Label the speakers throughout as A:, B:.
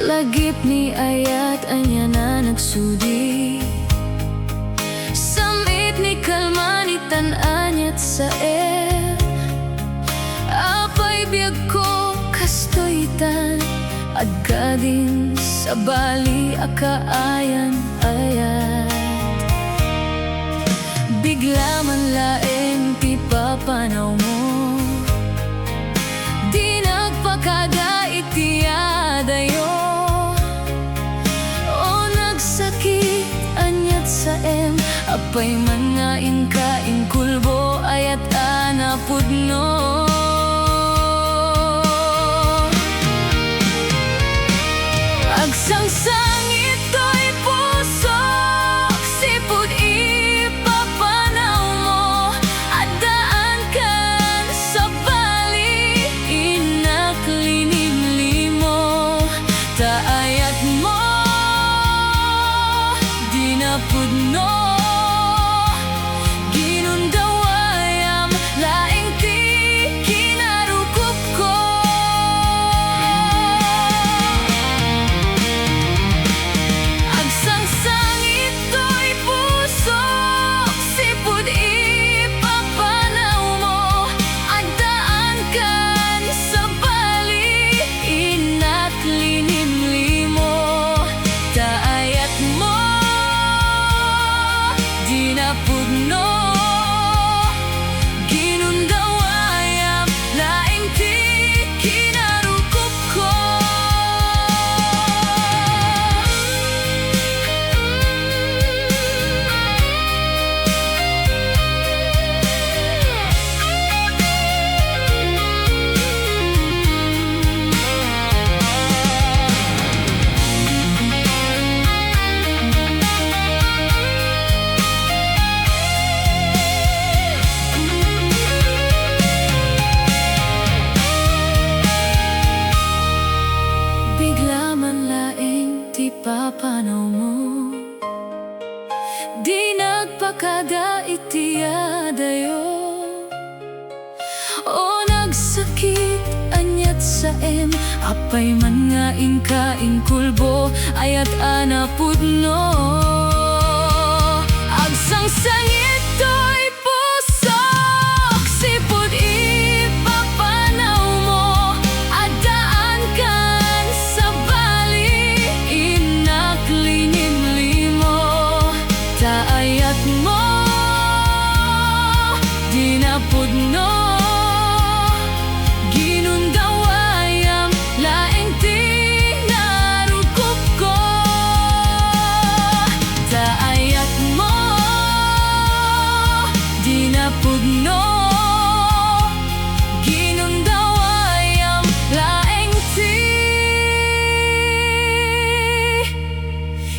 A: Lagip ni ayat anya na nagsudi Samit ni kalmanitan anyat sa Apay biyag ko kastoytan Agkadin sa bali akaayan ayat Bigla man laeng ti papanaw mo Di nagpakada itiyadayo Apay man nga inkain kulbo ayat anapudno Agsangsang ito'y puso Sipud ipapanaw mo Adaan kan sa bali Inaklinimli mo Taayat mo Di napudno Papanaw mo Di nagpakada itiyadayo O nagsakit anyat sa Apay man nga inkain kulbo ayat anapudno Agsangsang ito'y puso Sipud ipapanaw mo Adaan kan sa bali Inaklinimli mo Taayat mo Di napudno Ginundawayam laeng ti narukup ko Taayat mo Di napudno Ginundawayam laeng ti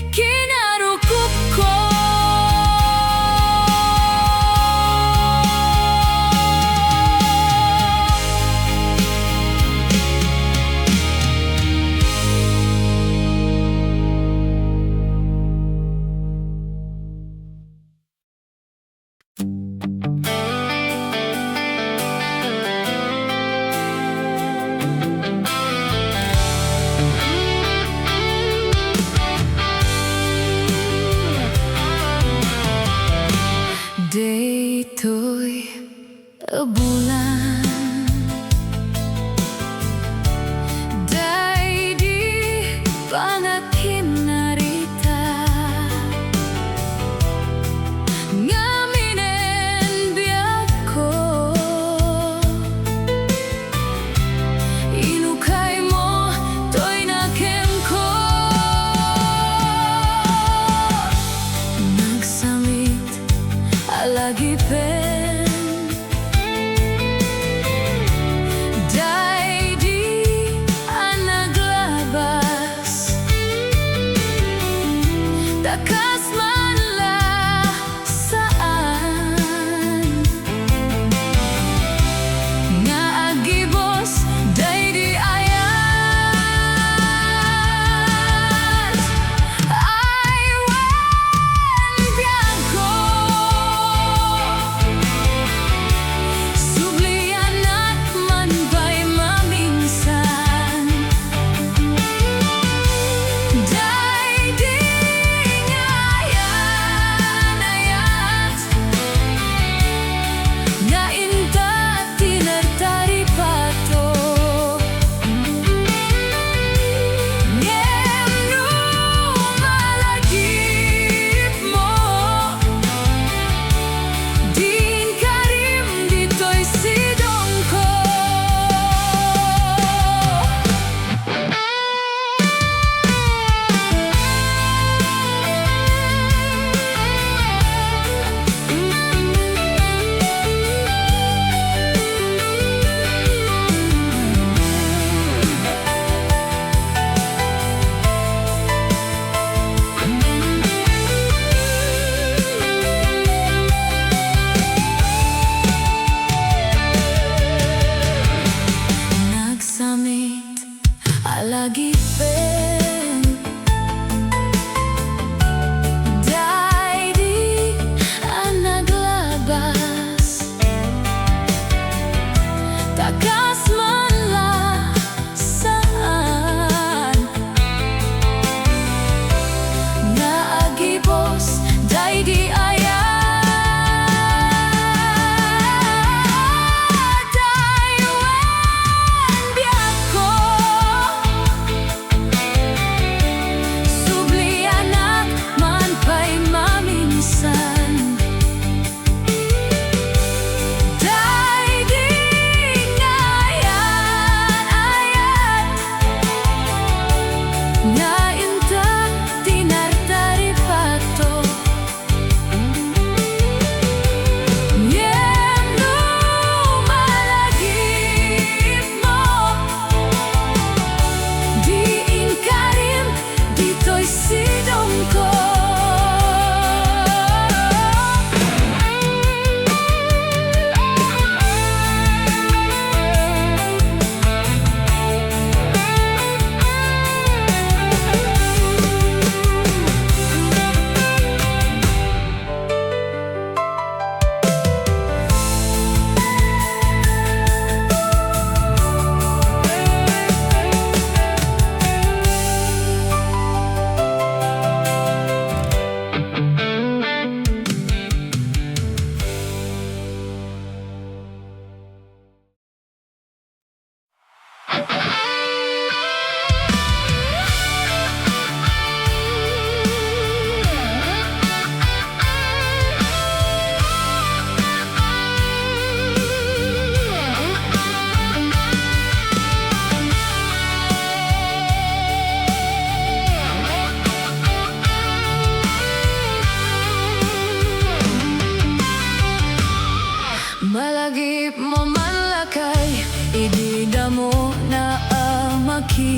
A: kinarukup ko Dito'y bulan Day di pangakim narita Ngaminen biyak ko Inukay mo to'y nakem ko Nagsamit alagi Day di ang naglabas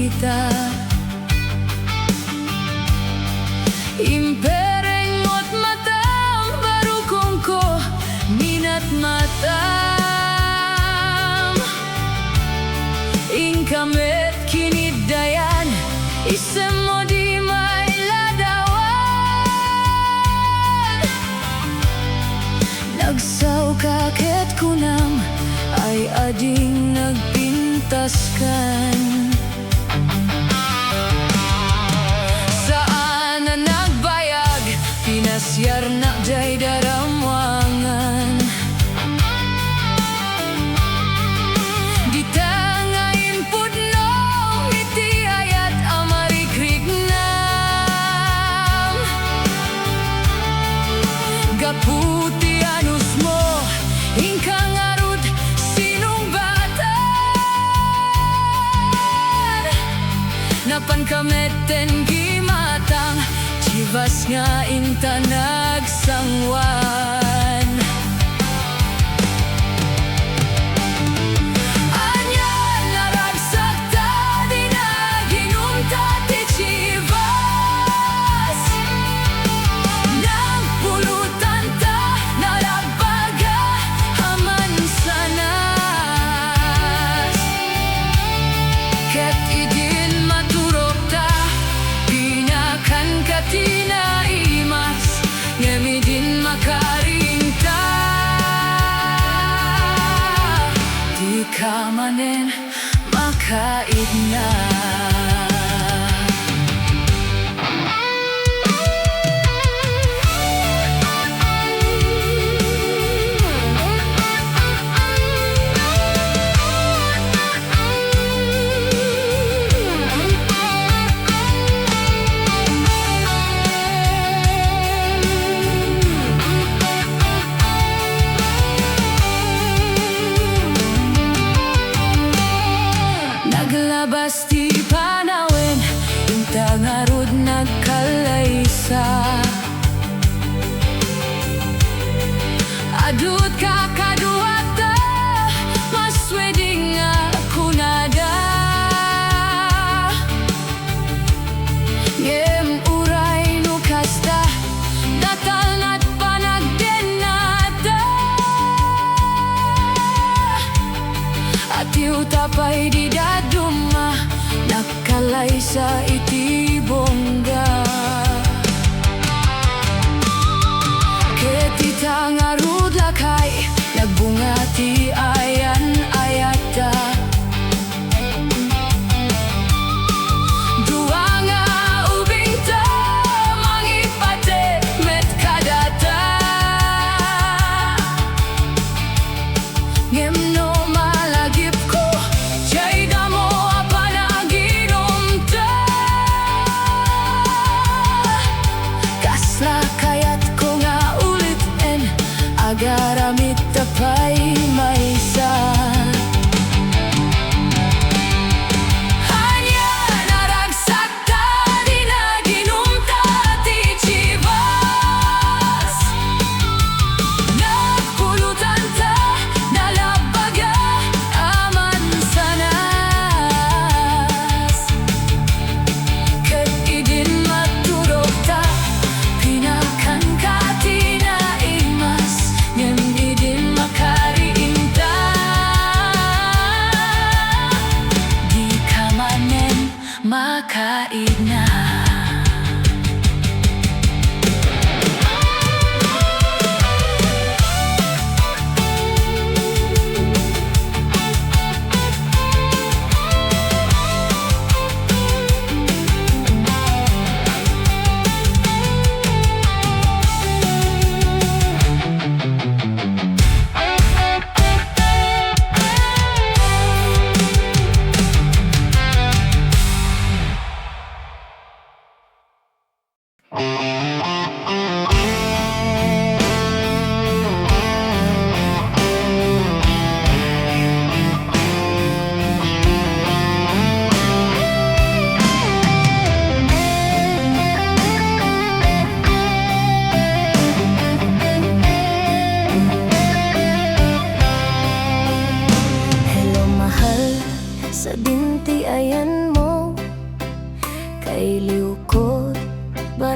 A: kita. Impereng ngot matam baru kongko minat matam. Ingkamet kini dayan isem mo di may ladawan. Nagsaw kaket kunam ay ading nagpintaskan. Pinasyar na jay daramwangan. Di tangain pudno iti ayat amarikrignam. Gaputi anus mo ingkang arut sinumbatan. Napan kameten gimatang Chivas nga inta nagsangwan. Anya naragsak ta di naginunta ti Chivas. Nagpulutan ta nalabaga haman sanas. Ket idin maturok ta pinakan katina imas ngemidin makarinta. Di ka manen makaigna. Naglabas ti panawin inta ngarud nagkalaysa. Adut kakaduata masweding ako nada. Ngem uray no kasta datal nat panagdenata. Ati utapay di daduma nakalaysa iti bongga. Ketita ngarud lakay nagbunga ti ayan-ayata. Dua nga ubing ta mangipate met kadata. Ngem no malagip ko jay damo apanaginom ta.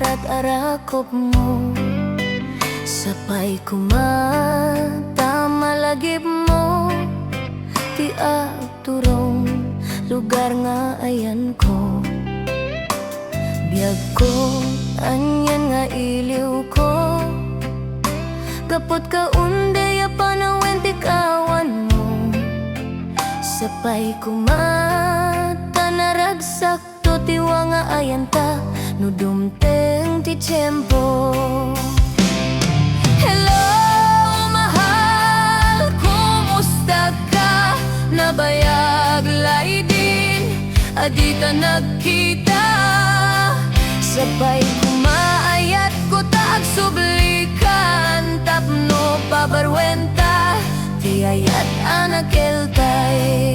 A: barat arakop mo. Sapay kumata malagip mo, ti agturong lugar nga ayan ko. Biyag ko, anyan nga iliw ko, kapot ka unday apanawen ti kawan mo. Sapay kumata naragsak to tiwa nga ayan ta, no dumteng ti tiyempo. Hello, mahal, kumusta ka? Nabayag laydin, adita nagkita. Sabay kumaayat ko taag sublikan, tapno pabarwenta, tiyayat anak eltay.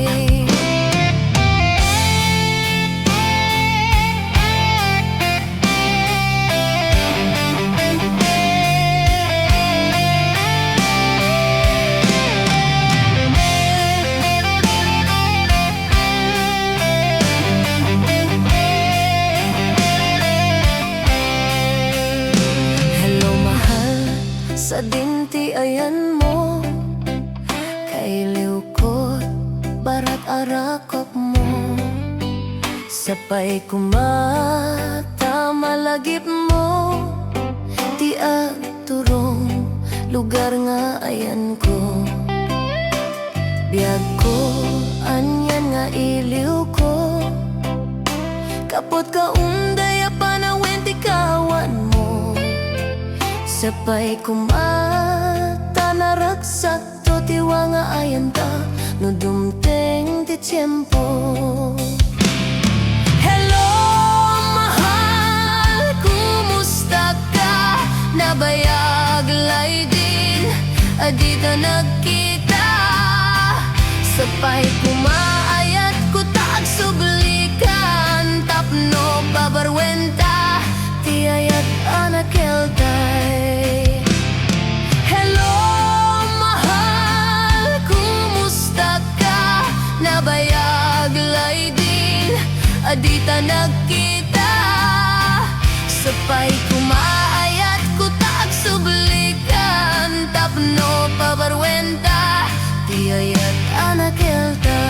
A: Sa dinti ayan mo, kailiw ko, barat arakop mo. Sapay kumata malagip mo, ti agturong lugar nga ayan ko. Biyag ko, anyan nga iliw ko, kapot ka unday apanawen ti kawan mo. Sapay kumata naragsak to tiwa nga ayan ta, no dumteng ti tiyempo. Hello, mahal, kumusta ka? Nabayag laydin, adita nagkita. Sapay kumaayat ko taag sublikan, tapno pabarwenta, tiyayat anak eltay. Nabayag laydin, adita nagkita. Sapay kumaayat ko taag sublikan, tapno pabarwenta, tiyayat anak eltay.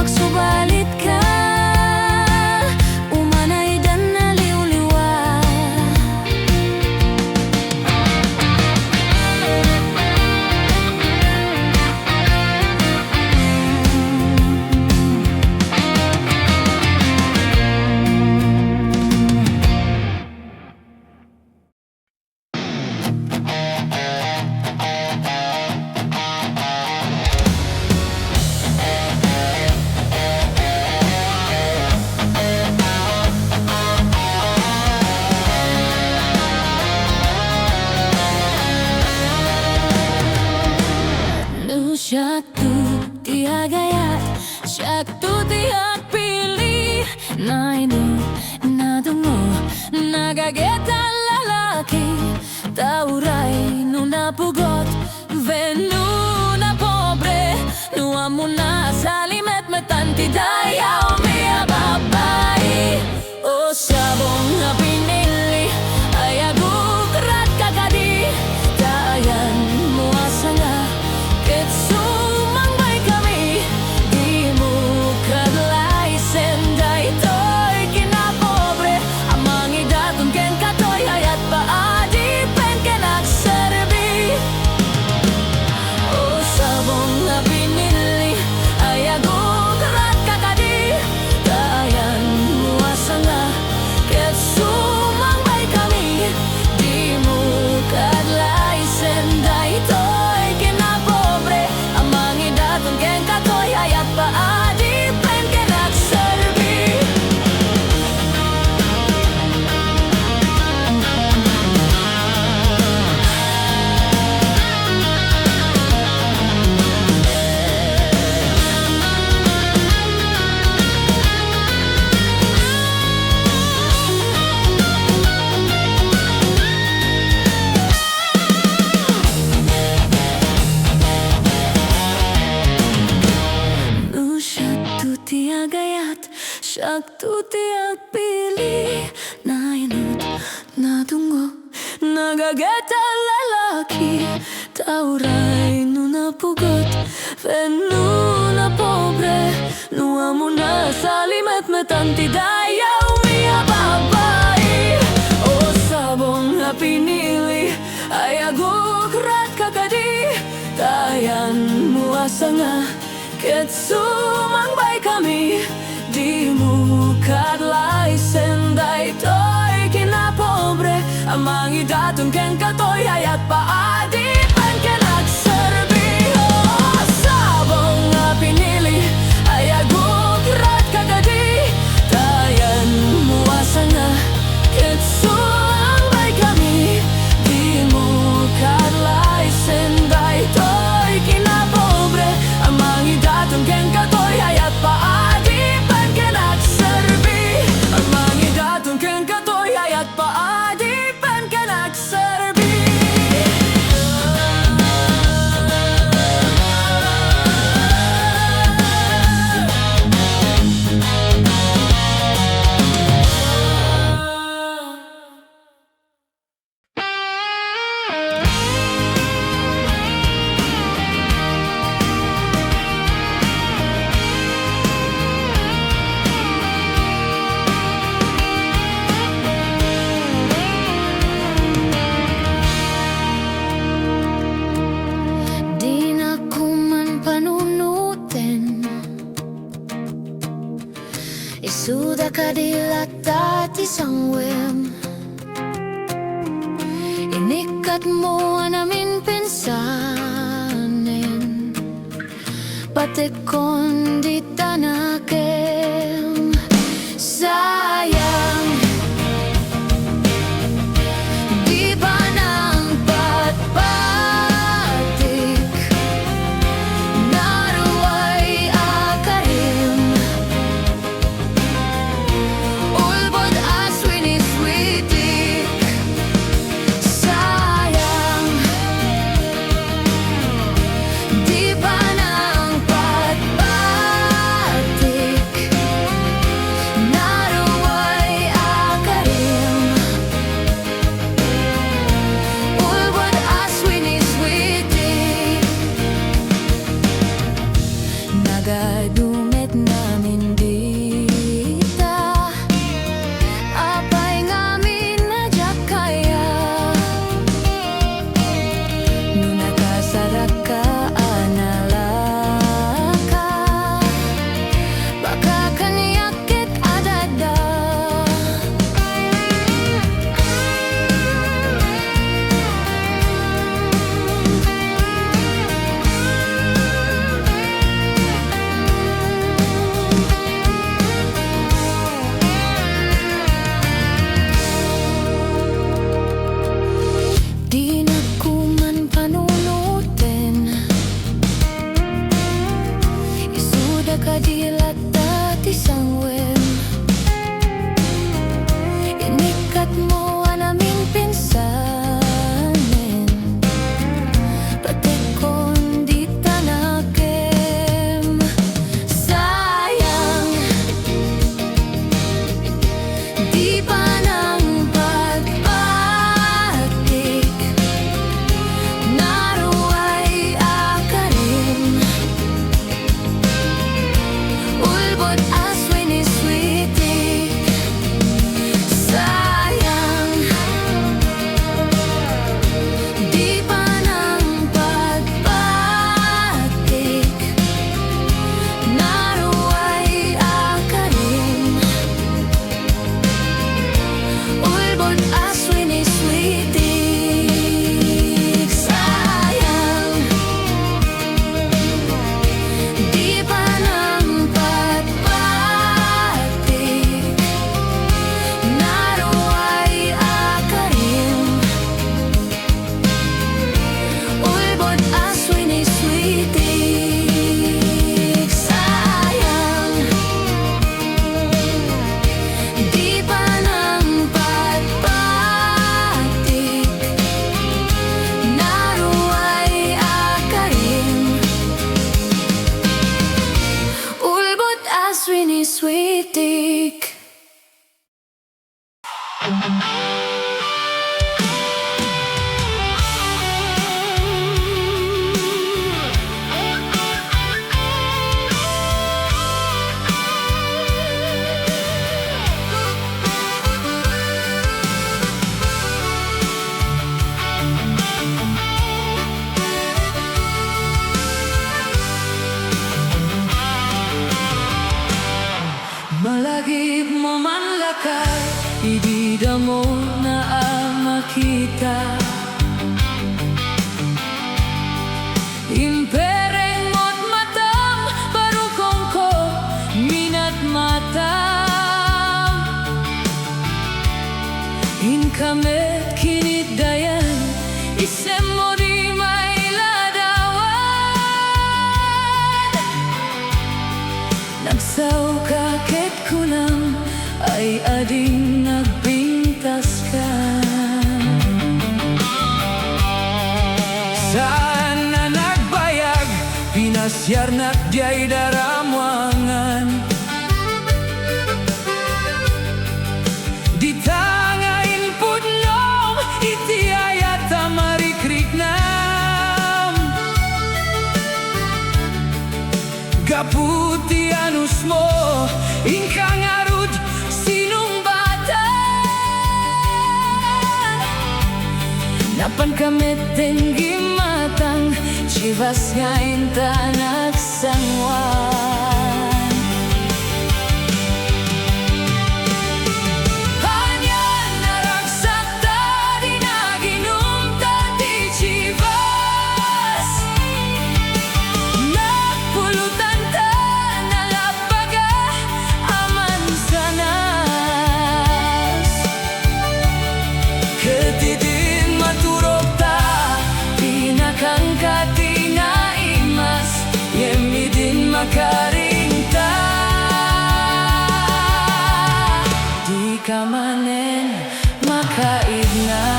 A: luwag subalit ka umanay dan naliw-liwa. Syaktu tiak gayat, syaktu tiak pilih. Na ini, na tungo, na gageta lalaki. Taurai nu napugot, venu na pobre. Nu amuna salimet metanti daya umia babai. O sabong na pinili, ayagu kerat kakadi. Dayan muasa nga, syaktu tiak pilih. Na inut, na tunggu, na gageta lalaki. Taurai nu napugot, venu na pobre. Nu amuna salimet metanti daya umia babai. O sabong na pinili, ayagu kerat kakadi. Tayan muasa nga, ketsumang bay kami. Di muka lai sendai toy kina pobre. Amangi datun ken katoy ayat pa adi pen kenak serbi. Oh sabong na pinili, ayagu kerat kakadi. Tayan muasa nga, ketsumang bay kami. Di muka lai sendai toy kina pobre. Amangi datun ken katoy ayat pa adi ken katoy ayat paadi pen kenak serbi. Sudah kadilatat isang wem. Inikat mo namin pensanin, pati kondi tanakem. Sayang, di ba nang patpatik naruay akarim. Ulbod aswini-sweetik. Sayang, di ba nang patpatik dilata ti sangwen. Inikat mo anaming pinsanen, pati kon di tanakem. Sayang, di pa nang pagpatik, naruay akarim. Ulbod aswin ni sweetik. Sayang, di pa nang pagpatik, naruay akarim. Ulbod aswin ni sweetik. Sayang, di pa nang pagpatik, naruay akarim. Ulbod aswin ni sweetik. Sayang, di pa nang pagpatik, naruay akarim. Ulbod aswin ni sweetik.
B: Malagip mo man lakay, idida mo na makita. Impereng mo't matam, barukong ko, minat matam. Inkamet kinit dayan, isem mo di may ladawan. Nagsaw ka ket kulang, ay ading nagbintas ka. Saan na nagbayag, pinasyar na diyay daramwangan. Di tangain pudnong, iti ayat marikrignam. Gaputi anus mo, ingkang arud sinumbatan. Napan kamit tinggi matang, chivas ngayon tanak sangwan. Panyan naragsak ta, di naginom ta di chivas. Napulutan ta, nalapaga, aman sanas. Ketidin maturog ta, pinakangkat tinaimas, yemidin makaringta. Di ka manen makaigna.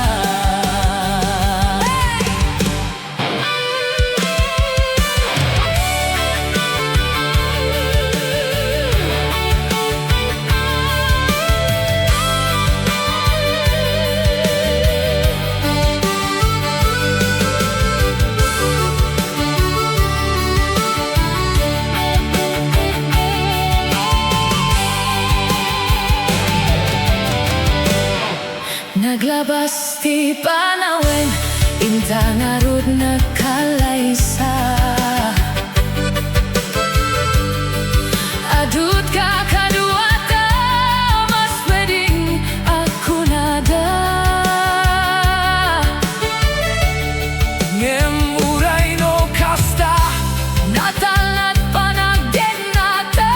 B: Naglabas ti panawen, inta narud nakalaysa. Adut ka kaduata, mas pwedeng ako nada. Ngem uray no kasta, natalnat panagden nata.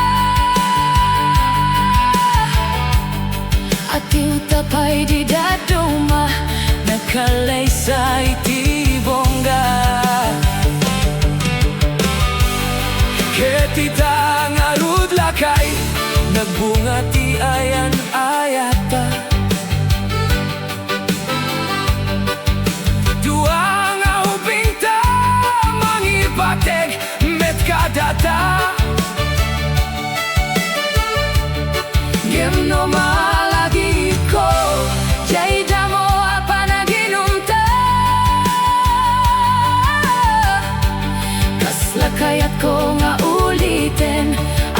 B: Ating tapay di daduma, nakalaysa itibo. nagbunga ti ayan ayata. Dua nga ubing ta mangipateg met kadata. Gimno malagi ko jay damo apa naginumta. Kasla kayat ko nga ulitin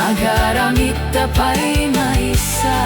B: agar amit tapay maisa.